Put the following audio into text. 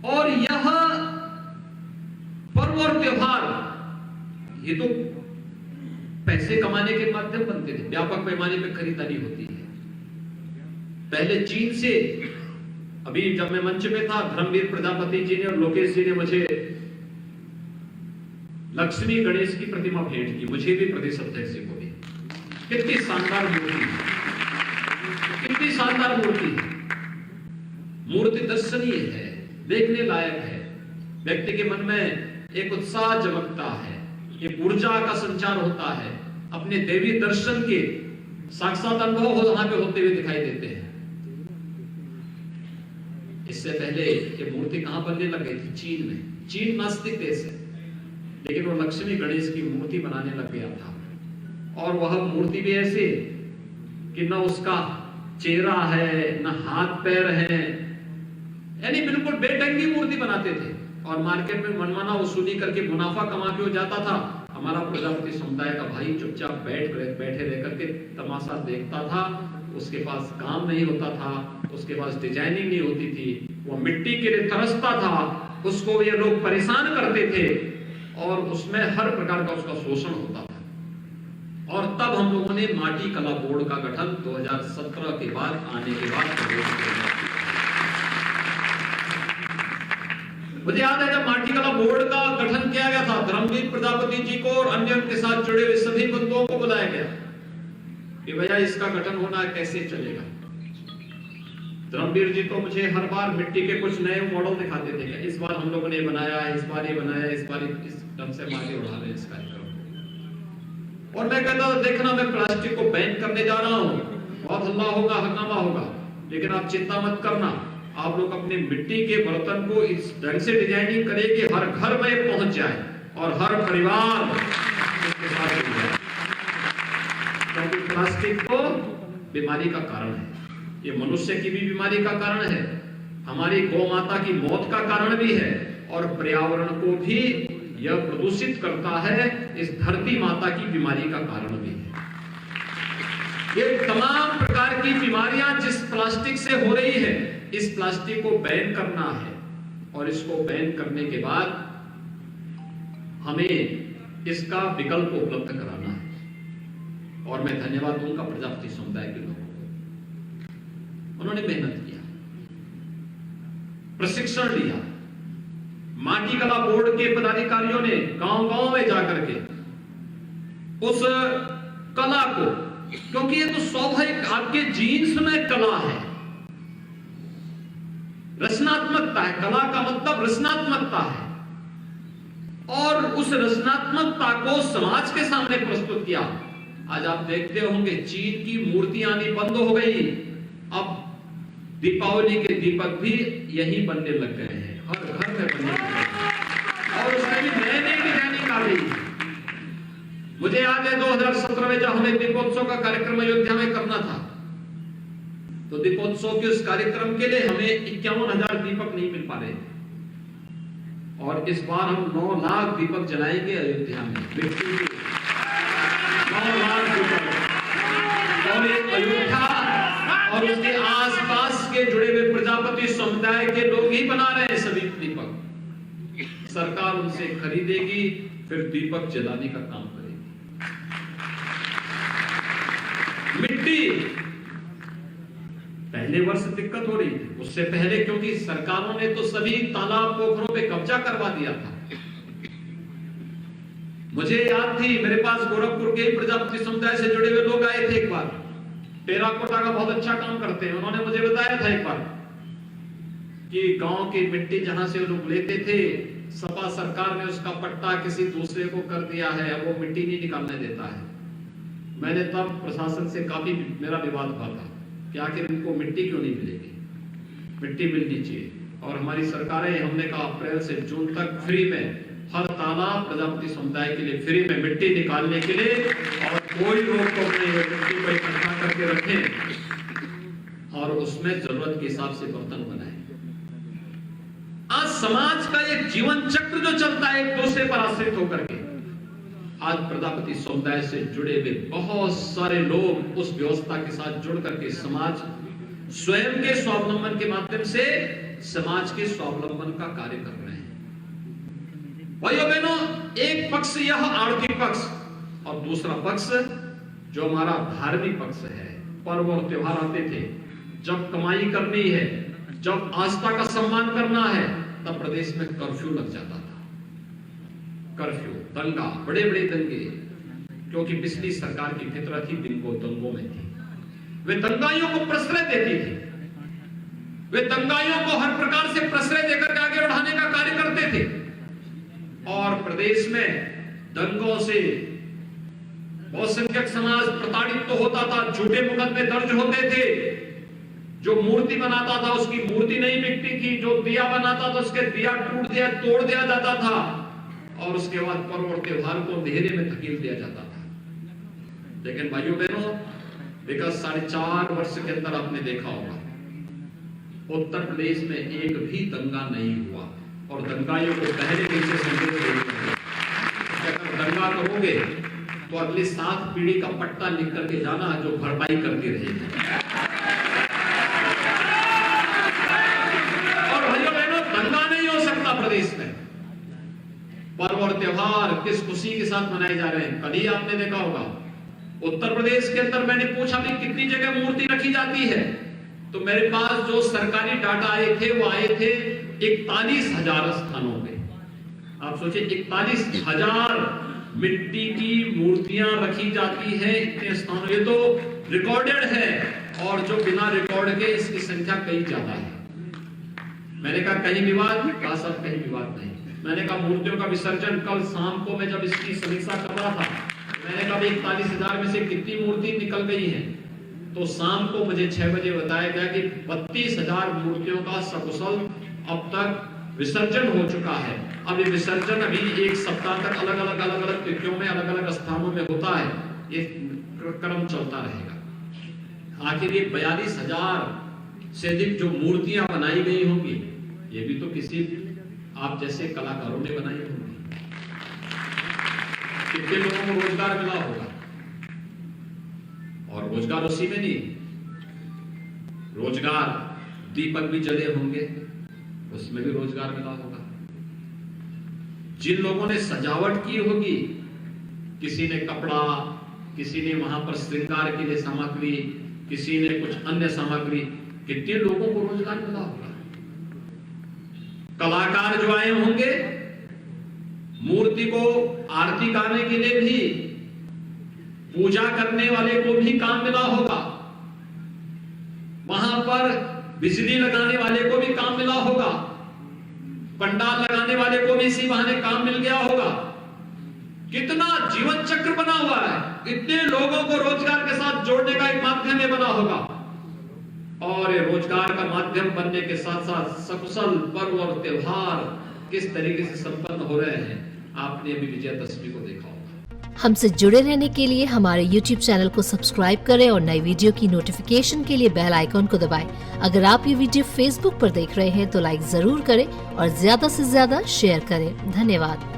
और यह पर्व और त्योहार ये तो पैसे कमाने के माध्यम बनते थे, व्यापक पैमाने पर खरीदारी होती है। पहले चीन से, अभी जब मैं मंच में था, धर्मवीर प्रजापति जी ने और लोकेश जी ने मुझे लक्ष्मी गणेश की प्रतिमा भेंट की, मुझे भी प्रदेश अध्यक्ष को भी। कितनी शानदार मूर्ति, कितनी शानदार मूर्ति है। मूर्ति दर्शनीय है, देखने लायक है, व्यक्ति के मन में एक उत्साह जगता है, एक ऊर्जा का संचार होता है, अपने देवी दर्शन के साक्षात अनुभव वहां पे होते हुए दिखाई देते हैं। इससे पहले ये मूर्ति कहां बनने लग गई थी? चीन में। चीन नास्तिक देश है, लेकिन वो लक्ष्मी गणेश की मूर्ति बनाने लग गया था। और वह मूर्ति भी ऐसे कि न उसका चेहरा है, न हाथ पैर है, यानी बिल्कुल बेढंगी मूर्ति बनाते थे। और मार्केट में मनमाना वसूली करके मुनाफा कमा के हो जाता था। हमारा प्रजापति समुदाय का भाई चुपचाप बैठे रह करके तमाशा देखता था। उसके पास काम नहीं होता था, उसके पास डिजाइनिंग नहीं होती थी, वो मिट्टी के लिए तरसता था, उसको ये लोग परेशान करते थे और उसमें हर प्रकार का उसका शोषण होता था। और तब हम लोगों ने माटी कला बोर्ड का गठन 2017 के बाद आने के बाद मुझे याद है जब माटी कला बोर्ड का गठन किया गया था, धर्मवीर प्रजापति जी को और अन्य उनके साथ जुड़े हुए सभी बंधुओं को बुलाया गया कि भैया इसका गठन होना कैसे चलेगा। धर्मवीर जी तो मुझे हर बार मिट्टी के कुछ नए मॉडल दिखाते थे, इस बार हम लोगों ने बनाया, इस बार ये बनाया, इस बार इस ढंग से आगे उड़ा रहे हैं इस कार्यक्रम। और मैं कहता था देखना मैं प्लास्टिक को बैन करने जा रहा हूं, बहुत हल्ला होगा, हंगामा होगा, लेकिन आप चिंता मत करना, आप लोग अपने मिट्टी के बर्तन को इस ढंग से डिजाइनिंग करें कि हर घर में पहुंच जाए और हर परिवार इसके साथ जुड़ जाए। क्योंकि प्लास्टिक तो बीमारी का कारण है, ये मनुष्य की भी बीमारी का कारण है, हमारी गौ माता की मौत का कारण भी है और पर्यावरण को भी यह प्रदूषित करता है, इस धरती माता की बीमारी का कारण भी है। ये तमाम प्रकार की बीमारियां जिस प्लास्टिक से हो रही है, इस प्लास्टिक को बैन करना है और इसको बैन करने के बाद हमें इसका विकल्प उपलब्ध कराना है। और मैं धन्यवाद दूंगा प्रजापति समुदाय के लोगों को, उन्होंने मेहनत किया, प्रशिक्षण लिया, माटी कला बोर्ड के पदाधिकारियों ने गांव-गांव में जाकर के उस कला को, क्योंकि ये तो स्वाभाविक आपके जीन्स में कला है, रचनात्मकता है, कला का मतलब रचनात्मकता है, और उस रचनात्मकता को समाज के सामने प्रस्तुत किया। आज आप देखते होंगे चीन की मूर्तियां आनी बंद हो गई, अब दीपावली के दीपक भी यहीं बनने लग गए हैं, हर घर में बनने लग गए हैं और उसमें भी नए नए डिजाइनिंग आ रही है। मुझे याद है 2017 में जब हमें दीपोत्सव का कार्यक्रम अयोध्या में करना था, तो दीपोत्सव के उस कार्यक्रम के लिए हमें 51,000 दीपक नहीं मिल पा रहे थे और इस बार हम 9 लाख दीपक जलाएंगे अयोध्या में, 9 लाख दीपक। और अयोध्या और उसके आसपास के जुड़े हुए प्रजापति समुदाय के लोग ही बना रहे हैं सभी दीपक, सरकार उनसे खरीदेगी, फिर दीपक जलाने का काम करेगी। मिट्टी पहले वर्ष दिक्कत हो रही थी, उससे पहले क्योंकि सरकारों ने तो सभी तालाब पोखरों पे कब्जा करवा दिया था। मुझे याद थी मेरे पास गोरखपुर के प्रजापति समुदाय से जुड़े हुए लोग आए थे एक बार, टेराकोटा का बहुत अच्छा काम करते हैं, उन्होंने मुझे बताया था एक बार कि गांव की मिट्टी जहां से लोग लेते थे, सपा सरकार ने उसका पट्टा किसी दूसरे को कर दिया है, अब वो मिट्टी नहीं निकालने देता है। मैंने तब प्रशासन से काफी मेरा विवाद हुआ था कि आखिर इनको मिट्टी क्यों नहीं मिलेगी, मिट्टी मिलनी चाहिए। और हमारी सरकारें, हमने कहा अप्रैल से जून तक फ्री में हर तालाब प्रजापति समुदाय के लिए फ्री में मिट्टी निकालने के लिए, और कोई रोक टोक नहीं है, मिट्टी को इकट्ठा करके रखें और उसमें जरूरत के हिसाब से बर्तन बनाएं। आज समाज का एक जीवन चक्र जो चलता है एक दूसरे पर आश्रित होकर के, आज प्रजापति समुदाय से जुड़े हुए बहुत सारे लोग उस व्यवस्था के साथ जुड़ करके समाज स्वयं के स्वावलंबन के माध्यम से समाज के स्वावलंबन का कार्य कर रहे हैं। भाइयों बहनों, एक पक्ष यह आर्थिक पक्ष और दूसरा पक्ष जो हमारा धार्मिक पक्ष है। पर्व और त्योहार आते थे, जब कमाई करनी है, जब आस्था का सम्मान करना है, तब प्रदेश में कर्फ्यू लग जाता था। कर्फ्यू, दंगा, बड़े बड़े दंगे, क्योंकि पिछली सरकार की फितरत ही दंगों में थी। वे दंगाइयों को प्रश्रय देती थी, वे दंगाइयों को हर प्रकार से प्रश्रय देकर के आगे बढ़ाने का कार्य करते थे। और प्रदेश में दंगों से बहुसंख्यक समाज प्रताड़ित तो होता था, झूठे मुकदमे दर्ज होते थे। जो मूर्ति बनाता था उसकी मूर्ति नहीं बिकती थी, जो दिया बनाता था उसके दिया तोड़ दिया जाता था, और उसके बाद पर्व और त्योहार को अंधेरे में धकेल दिया जाता था। लेकिन भाइयों बहनों, विगत 4.5 वर्ष के अंदर आपने देखा होगा, उत्तर प्रदेश में एक भी दंगा नहीं हुआ। और दंगाइयों को पहले नीचे संदेश देंगे, अगर दंगा करोगे तो अगली 7 पीढ़ी का पट्टा लिख करके जाना, जो भरपाई करती रहेगी। और भाइयों बहनों, दंगा नहीं हो सकता प्रदेश में। पर्व और त्योहार किस खुशी के साथ मनाए जा रहे हैं। कल ही आपने देखा होगा उत्तर प्रदेश के अंदर, मैंने पूछा भी कितनी जगह मूर्ति रखी जाती है, तो मेरे पास जो सरकारी डाटा आए थे वो आए थे 41,000 स्थानों पे। आप सोचिए, 41,000 मिट्टी की मूर्तियां रखी जाती है इतने स्थानों। ये तो रिकॉर्डेड है, और जो बिना रिकॉर्ड के इसकी संख्या कई ज्यादा है। मैंने कहा कहीं विवाद, कहा सब कहीं विवाद नहीं। मैंने कहा मूर्तियों का विसर्जन, कल शाम को मैं जब इसकी समीक्षा कर रहा था, मैंने कहा 41,000 में से कितनी मूर्ति निकल गई है, तो शाम को मुझे 6 बजे बताया गया कि 32,000 मूर्तियों का सकुशल अब तक विसर्जन हो चुका है। अब ये विसर्जन अभी 1 सप्ताह तक अलग अलग तिथियों में अलग अलग स्थानों में होता है, ये क्रम चलता रहेगा। आखिर ये 42,000 से अधिक जो मूर्तियां बनाई गई होंगी, ये भी तो किसी आप जैसे कलाकारों ने बनाई होंगी। कितने लोगों को रोजगार मिला होगा। और रोजगार उसी में नहीं, रोजगार दीपक भी जले होंगे, उसमें भी रोजगार मिला होगा। जिन लोगों ने सजावट की होगी, किसी ने कपड़ा, किसी ने वहां पर श्रृंगार के लिए सामग्री, किसी ने कुछ अन्य सामग्री, कितने लोगों को रोजगार मिला होगा। कलाकार जो आए होंगे, मूर्ति को आरती गाने के लिए भी, पूजा करने वाले को भी काम मिला होगा। वहां पर बिजली लगाने वाले को भी काम मिला होगा, पंडाल लगाने वाले को भी इसी बहाने काम मिल गया होगा। कितना जीवन चक्र बना हुआ है, इतने लोगों को रोजगार के साथ जोड़ने का एक माध्यम ये बना होगा। और ये रोजगार का माध्यम बनने के साथ साथ सकुशल पर्व और त्योहार किस तरीके से संपन्न हो रहे हैं, आपने अभी विजयादशमी को देखा होगा। हमसे जुड़े रहने के लिए हमारे YouTube चैनल को सब्सक्राइब करें और नई वीडियो की नोटिफिकेशन के लिए बेल आइकॉन को दबाएं। अगर आप ये वीडियो Facebook पर देख रहे हैं तो लाइक जरूर करें और ज्यादा से ज्यादा शेयर करें। धन्यवाद।